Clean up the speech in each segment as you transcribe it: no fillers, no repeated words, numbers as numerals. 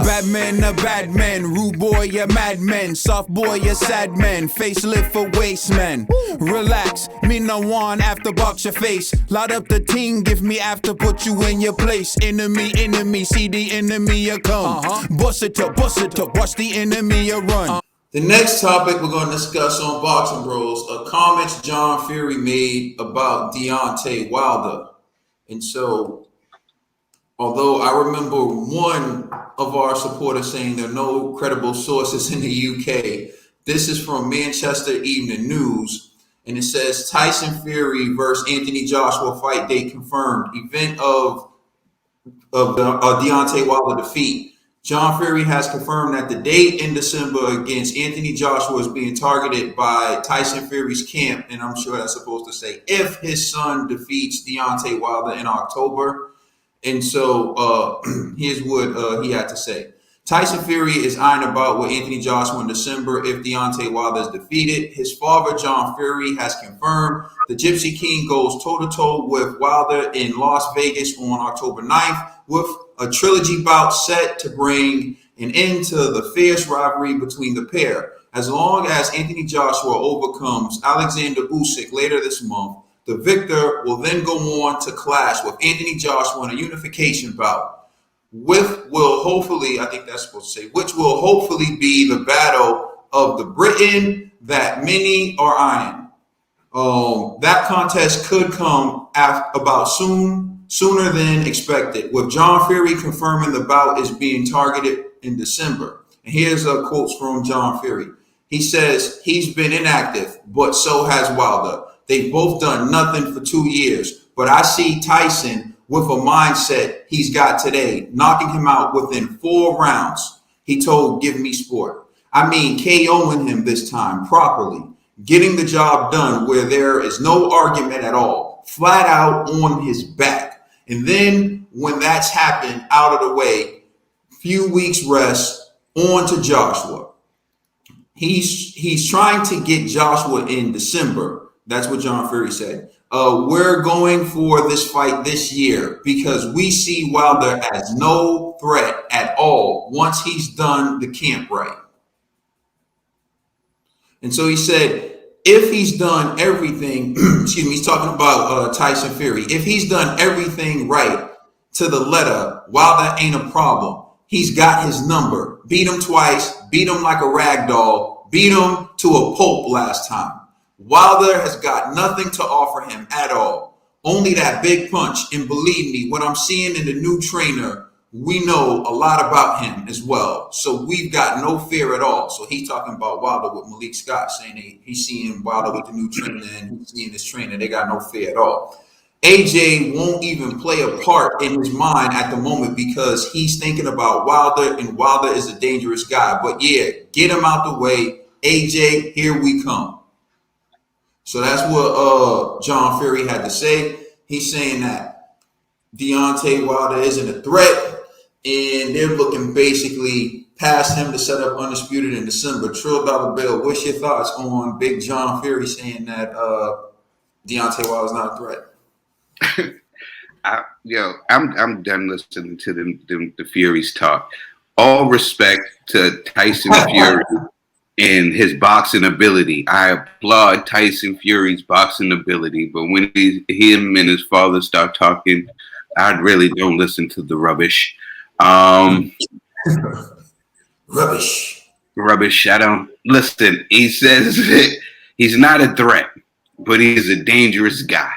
Batman, a bad man, rude boy, a madman, soft boy, a sad man, facelift for waste man. Relax, me no one after box your face. Light up the team, give me after, put you in your place. Enemy, see the enemy a come. Bust it up, watch the enemy a run. The next topic we're going to discuss on Boxing Bros are comments John Fury made about Deontay Wilder. And so, although I remember one of our supporters saying there are no credible sources in the UK, this is from Manchester Evening News, and it says Tyson Fury versus Anthony Joshua fight date confirmed. Event of the Deontay Wilder defeat. John Fury has confirmed that the date in December against Anthony Joshua is being targeted by Tyson Fury's camp, and I'm sure that's supposed to say if his son defeats Deontay Wilder in October. And so here's what he had to say. Tyson Fury is eyeing about with Anthony Joshua in December if Deontay Wilder is defeated. His father, John Fury, has confirmed the Gypsy King goes toe-to-toe with Wilder in Las Vegas on October 9th with a trilogy bout set to bring an end to the fierce rivalry between the pair. As long as Anthony Joshua overcomes Alexander Usyk later this month, the victor will then go on to clash with Anthony Joshua in a unification bout, which will hopefully be the battle of the Britain that many are eyeing. That contest could come sooner than expected, with John Fury confirming the bout is being targeted in December. And here's a quote from John Fury. He says he's been inactive, but so has Wilder. They've both done nothing for 2 years, but I see Tyson with a mindset he's got today, knocking him out within 4 rounds. He told Give Me Sport. I mean, KOing him this time properly, getting the job done where there is no argument at all, flat out on his back. And then when that's happened, out of the way, few weeks rest, on to Joshua. He's trying to get Joshua in December. That's what John Fury said. We're going for this fight this year because we see Wilder as no threat at all once he's done the camp right. And so he said, if he's done everything, he's talking about Tyson Fury. If he's done everything right to the letter, Wilder ain't a problem. He's got his number. Beat him twice, beat him like a rag doll, beat him to a pulp last time. Wilder has got nothing to offer him at all. Only that big punch. And believe me, what I'm seeing in the new trainer, we know a lot about him as well. So we've got no fear at all. So he's talking about Wilder with Malik Scott, saying he's seeing Wilder with the new trainer and he's seeing his trainer. They got no fear at all. AJ won't even play a part in his mind at the moment because he's thinking about Wilder, and Wilder is a dangerous guy. But yeah, get him out the way. AJ, here we come. So that's what John Fury had to say. He's saying that Deontay Wilder isn't a threat, and they're looking basically past him to set up Undisputed in December. Trill Dollar Bill, what's your thoughts on Big John Fury saying that Deontay Wilder's not a threat? I'm done listening to the Furies talk. All respect to Tyson Fury and his boxing ability. I applaud Tyson Fury's boxing ability, but when him and his father start talking, I really don't listen to the rubbish. Rubbish. I don't listen. He says he's not a threat, but he's a dangerous guy.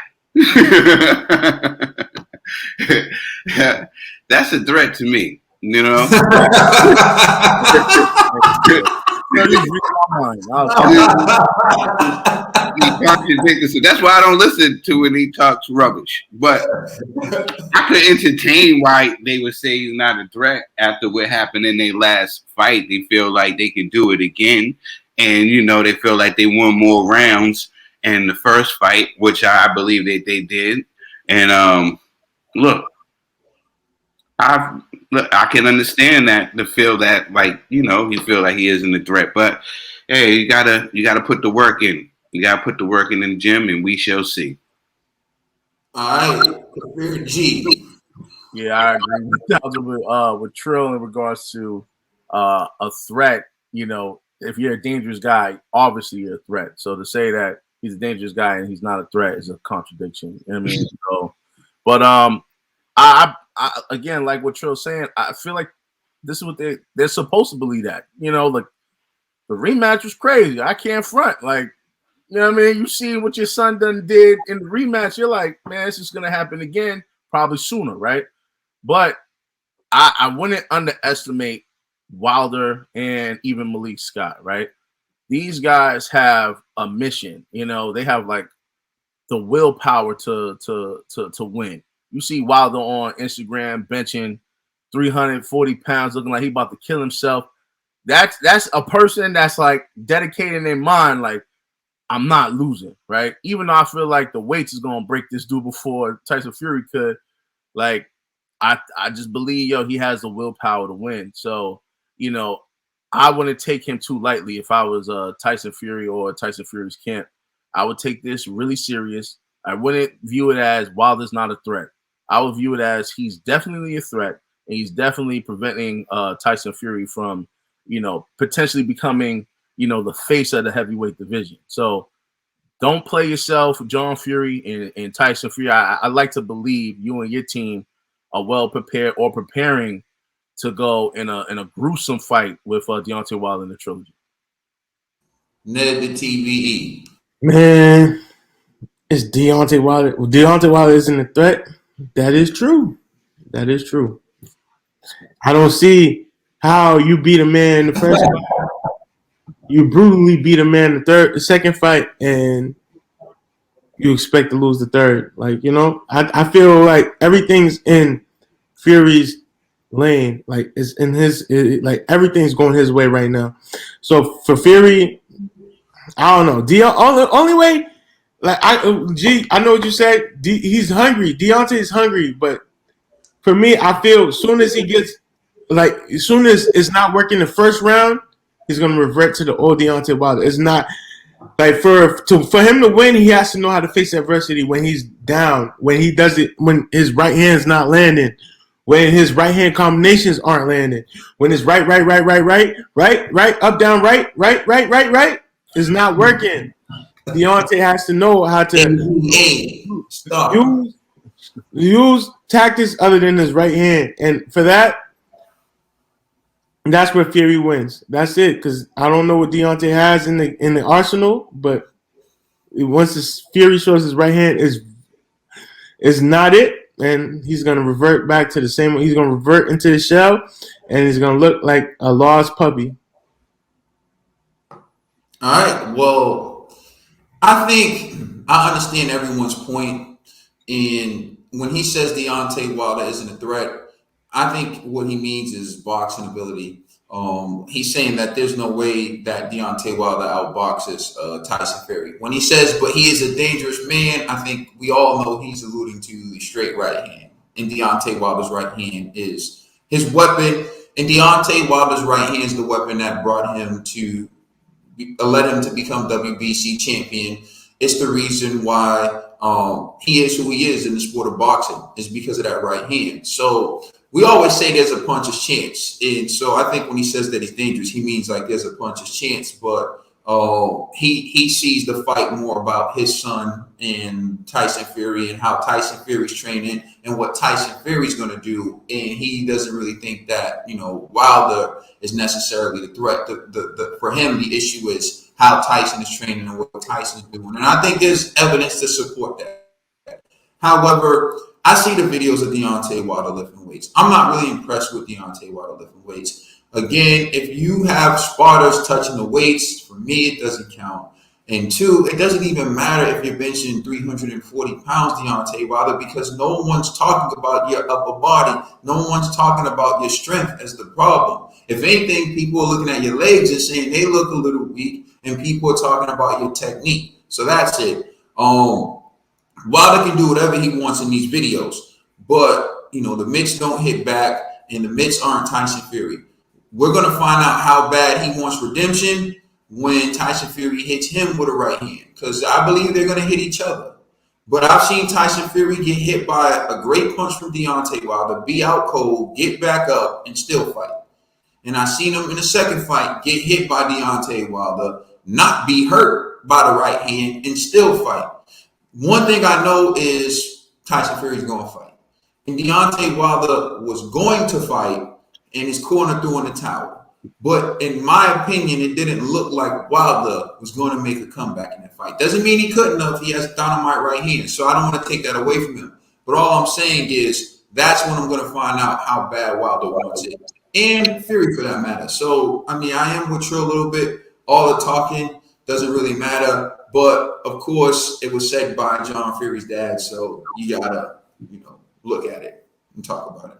That's a threat to me, you know. So that's why I don't listen to when he talks rubbish. But I could entertain why they would say he's not a threat after what happened in their last fight. They feel like they can do it again, and they feel like they won more rounds in the first fight, which I believe that they did. And look, I can understand that to feel that he feel like he isn't a threat, but hey, you gotta put the work in. You gotta put the work in the gym, and we shall see. All right, G. Yeah, I agree with Trill in regards to a threat. You know, if you're a dangerous guy, obviously you're a threat. So to say that he's a dangerous guy and he's not a threat is a contradiction. You know what I mean? So, but I again, like what Trill's saying, I feel like this is what they're supposed to believe that. You know, like the rematch was crazy. I can't front. Like, you know what I mean? You see what your son done did in the rematch, you're like, man, this is gonna happen again, probably sooner, right? But I wouldn't underestimate Wilder and even Malik Scott, right? These guys have a mission. You know, they have like the willpower to win. You see Wilder on Instagram benching 340 pounds, looking like he about to kill himself. That's a person that's like dedicating their mind, like I'm not losing, right? Even though I feel like the weights is gonna break this dude before Tyson Fury could, like I just believe, yo, he has the willpower to win. So, you know, I wouldn't take him too lightly if I was Tyson Fury or Tyson Fury's camp. I would take this really serious. I wouldn't view it as Wilder's not a threat. I would view it as he's definitely a threat, and he's definitely preventing Tyson Fury from, you know, potentially becoming, you know, the face of the heavyweight division. So don't play yourself, John Fury and Tyson Fury. I like to believe you and your team are well prepared or preparing to go in a gruesome fight with Deontay Wilder in the trilogy. Ned the TVE. Man, it's Deontay Wilder. Deontay Wilder isn't a threat. That is true. That is true. I don't see how you beat a man in the first fight. You brutally beat a man the second fight, and you expect to lose the third. Like, you know, I feel like everything's in Fury's lane. Like, it's in like everything's going his way right now. So for Fury, I don't know. Only way, like I know what you said. He's hungry. Deontay is hungry, but for me, I feel as soon as it's not working the first round, he's gonna revert to the old Deontay Wilder. It's not like for him to win, he has to know how to face adversity when he's down, when he does it, when his right hand's not landing, when his right hand combinations aren't landing, when his right, up, down, right is not working. Deontay has to know how to use tactics other than his right hand, and for that, that's where Fury wins. That's it. Because I don't know what Deontay has in the arsenal, but once his Fury shows his right hand is not it, and he's gonna revert back to the same. He's gonna revert into the shell, and he's gonna look like a lost puppy. All right. Well, I think I understand everyone's point. And when he says Deontay Wilder isn't a threat, I think what he means is boxing ability. He's saying that there's no way that Deontay Wilder outboxes Tyson Fury. When he says, but he is a dangerous man, I think we all know he's alluding to the straight right hand. And Deontay Wilder's right hand is his weapon. And Deontay Wilder's right hand is the weapon that brought him to led him to become WBC champion. It's the reason why he is who he is in the sport of boxing, is because of that right hand. So we always say there's a puncher's chance. And so I think when he says that he's dangerous, he means like there's a puncher's chance. But he sees the fight more about his son and Tyson Fury and how Tyson Fury's training and what Tyson Fury's going to do. And he doesn't really think that, you know, Wilder is necessarily the threat. For him, the issue is how Tyson is training and what Tyson's doing. And I think there's evidence to support that. However, I see the videos of Deontay Wilder lifting weights. I'm not really impressed with Deontay Wilder lifting weights. Again, if you have spotters touching the weights, for me, it doesn't count. And two, it doesn't even matter if you're benching 340 pounds, Deontay Wilder, because no one's talking about your upper body. No one's talking about your strength as the problem. If anything, people are looking at your legs and saying they look a little weak, and people are talking about your technique. So that's it. Wilder can do whatever he wants in these videos, but, you know, the mitts don't hit back, and the mitts aren't Tyson Fury. We're going to find out how bad he wants redemption when Tyson Fury hits him with a right hand, because I believe they're going to hit each other. But I've seen Tyson Fury get hit by a great punch from Deontay Wilder, be out cold, get back up, and still fight. And I seen him in the second fight get hit by Deontay Wilder, not be hurt by the right hand, and still fight. One thing I know is Tyson Fury's going to fight. And Deontay Wilder was going to fight, and his corner threw in the towel. But in my opinion, it didn't look like Wilder was going to make a comeback in that fight. Doesn't mean he couldn't have. He has dynamite right hand, so I don't want to take that away from him. But all I'm saying is that's when I'm going to find out how bad Wilder wants it. And Fury for that matter. So, I mean, I am with Trill a little bit. All the talking doesn't really matter. But, of course, it was said by John Fury's dad, so you got to, look at it and talk about it.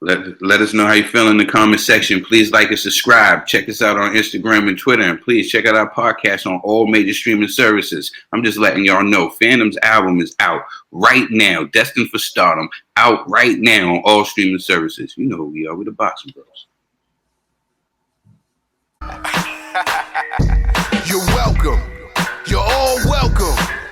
Let us know how you feel in the comment section. Please like and subscribe. Check us out on Instagram and Twitter. And please check out our podcast on all major streaming services. I'm just letting y'all know Phantom's album is out right now. Destined for Stardom. Out right now on all streaming services. You know who we are. We're the Boxing Bros.